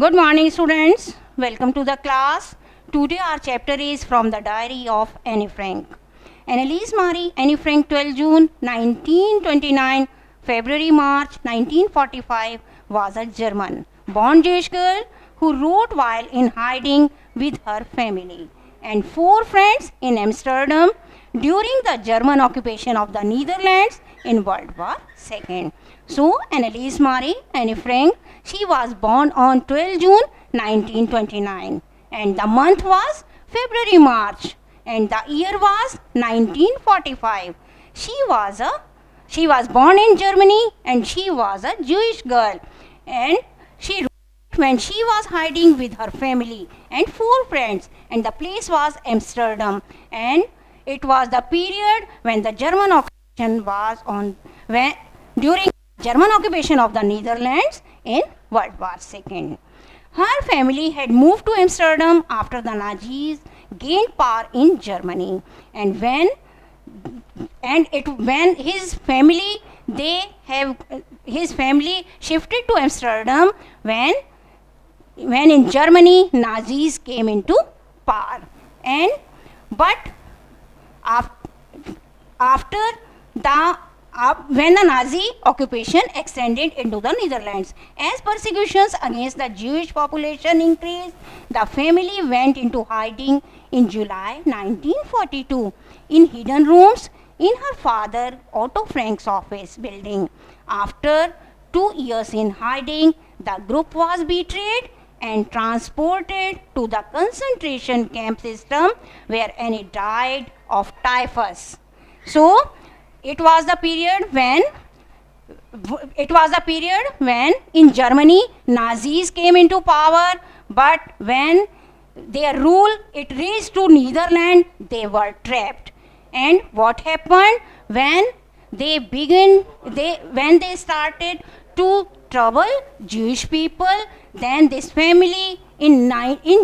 Good morning, students. Welcome to the class. Today our chapter is from the diary of Anne Frank. Anneliese Marie Anne Frank, 12 June 1929, February March 1945, was a German born Jewish girl who wrote while in hiding with her family and four friends in Amsterdam during the German occupation of the Netherlands in World War II. So, Anneliese Marie Anne Frank, she was born on 12 June 1929 and the month was February March and the year was 1945. She was born in Germany and she was a Jewish girl and she when she was hiding with her family and four friends and the place was Amsterdam and it was the period when the German occupation was on when during German occupation of the Netherlands in World War II. Her family had moved to Amsterdam after the Nazis gained power in Germany and when his family shifted to Amsterdam when in Germany Nazis came into power and but after the when the Nazi occupation extended into the Netherlands. As persecutions against the Jewish population increased, the family went into hiding in July 1942 in hidden rooms in her father Otto Frank's office building. After 2 years in hiding, the group was betrayed and transported to the concentration camp system where Annie died of typhus. So, it was the period when in Germany Nazis came into power, but when their rule it reached to Netherlands, they were trapped. And what happened when they started to trouble Jewish people, then this family in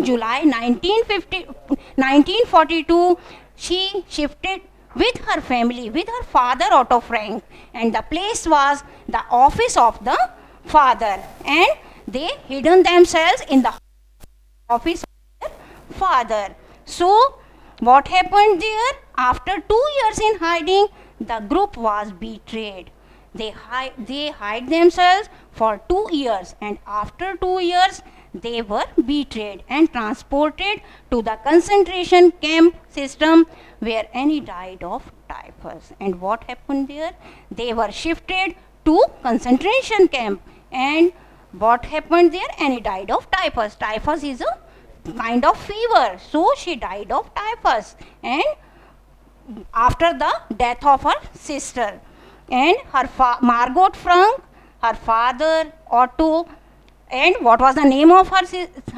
July 1942 she shifted with her family, with her father Otto Frank, and the place was the office of the father, and they hidden themselves in the office of their father. So, what happened there? After 2 years in hiding, the group was betrayed. They hide themselves for 2 years, and after 2 years, they were betrayed and transported to the concentration camp system where Annie died of typhus. And what happened there? They were shifted to concentration camp. And what happened there? Annie died of typhus. Typhus is a kind of fever. So she died of typhus. And after the death of her sister. And her Margot Frank, her father Otto, and what was the name of her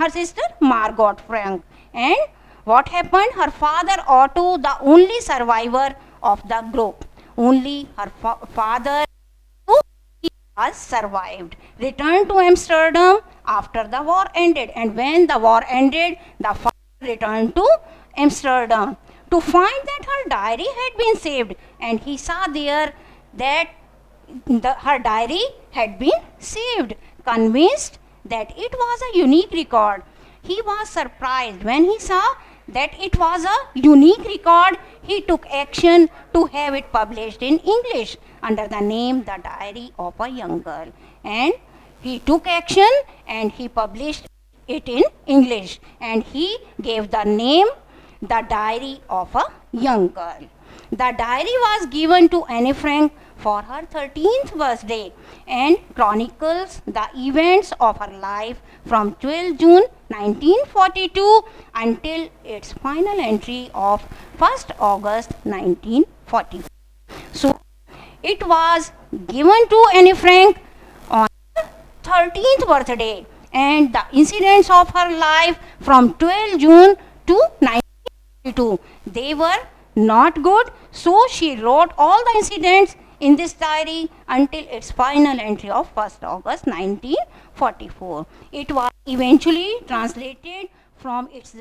sister? Margot Frank. And what happened? Her father Otto, the only survivor of the group. Only her father was survived. Returned to Amsterdam after the war ended. And when the war ended, the father returned to Amsterdam to find that her diary had been saved. And he saw there that her diary had been saved. Convinced that it was a unique record, he was surprised when he saw that it was a unique record. He took action to have it published in English under the name The Diary of a Young Girl, and he took action and he published it in English and he gave the name The Diary of a Young Girl. The diary was given to Anne Frank for her 13th birthday and chronicles the events of her life from 12 June 1942 until its final entry of 1st August 1940. So, it was given to Anne Frank on her 13th birthday and the incidents of her life from 12 June to 1942, they were not good, so she wrote all the incidents in this diary until its final entry of 1st August 1944. It was eventually translated from its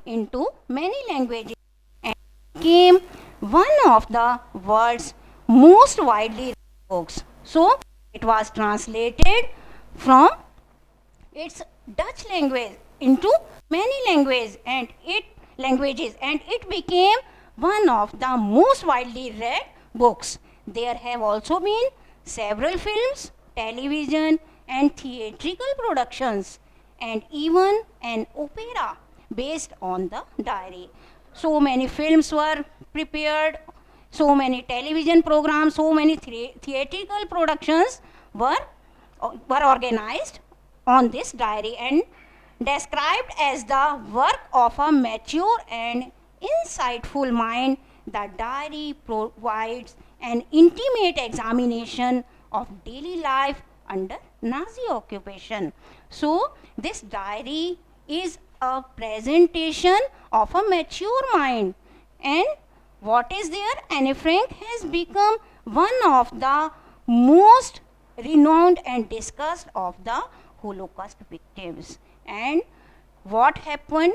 into many languages and became one of the world's most widely read books. So, it was translated from its Dutch language into many languages and it became one of the most widely read books. There have also been several films, television and theatrical productions and even an opera based on the diary. So many films were prepared, so many television programs, so many theatrical productions were organized on this diary and described as the work of a mature and insightful mind. The diary provides an intimate examination of daily life under Nazi occupation. So, this diary is a presentation of a mature mind. And what is there? Anne Frank has become one of the most renowned and discussed of the Holocaust victims. And what happened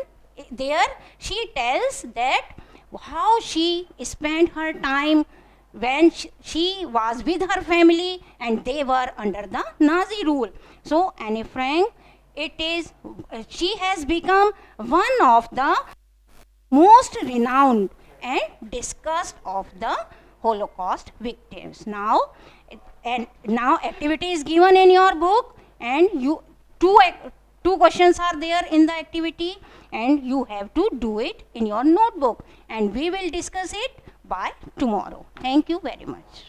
there? She tells that how she spent her time when she was with her family and they were under the Nazi rule. So Anne Frank, she has become one of the most renowned and discussed of the Holocaust victims. Now activity is given in your book and you two questions are there in the activity and you have to do it in your notebook and we will discuss it by tomorrow. Thank you very much.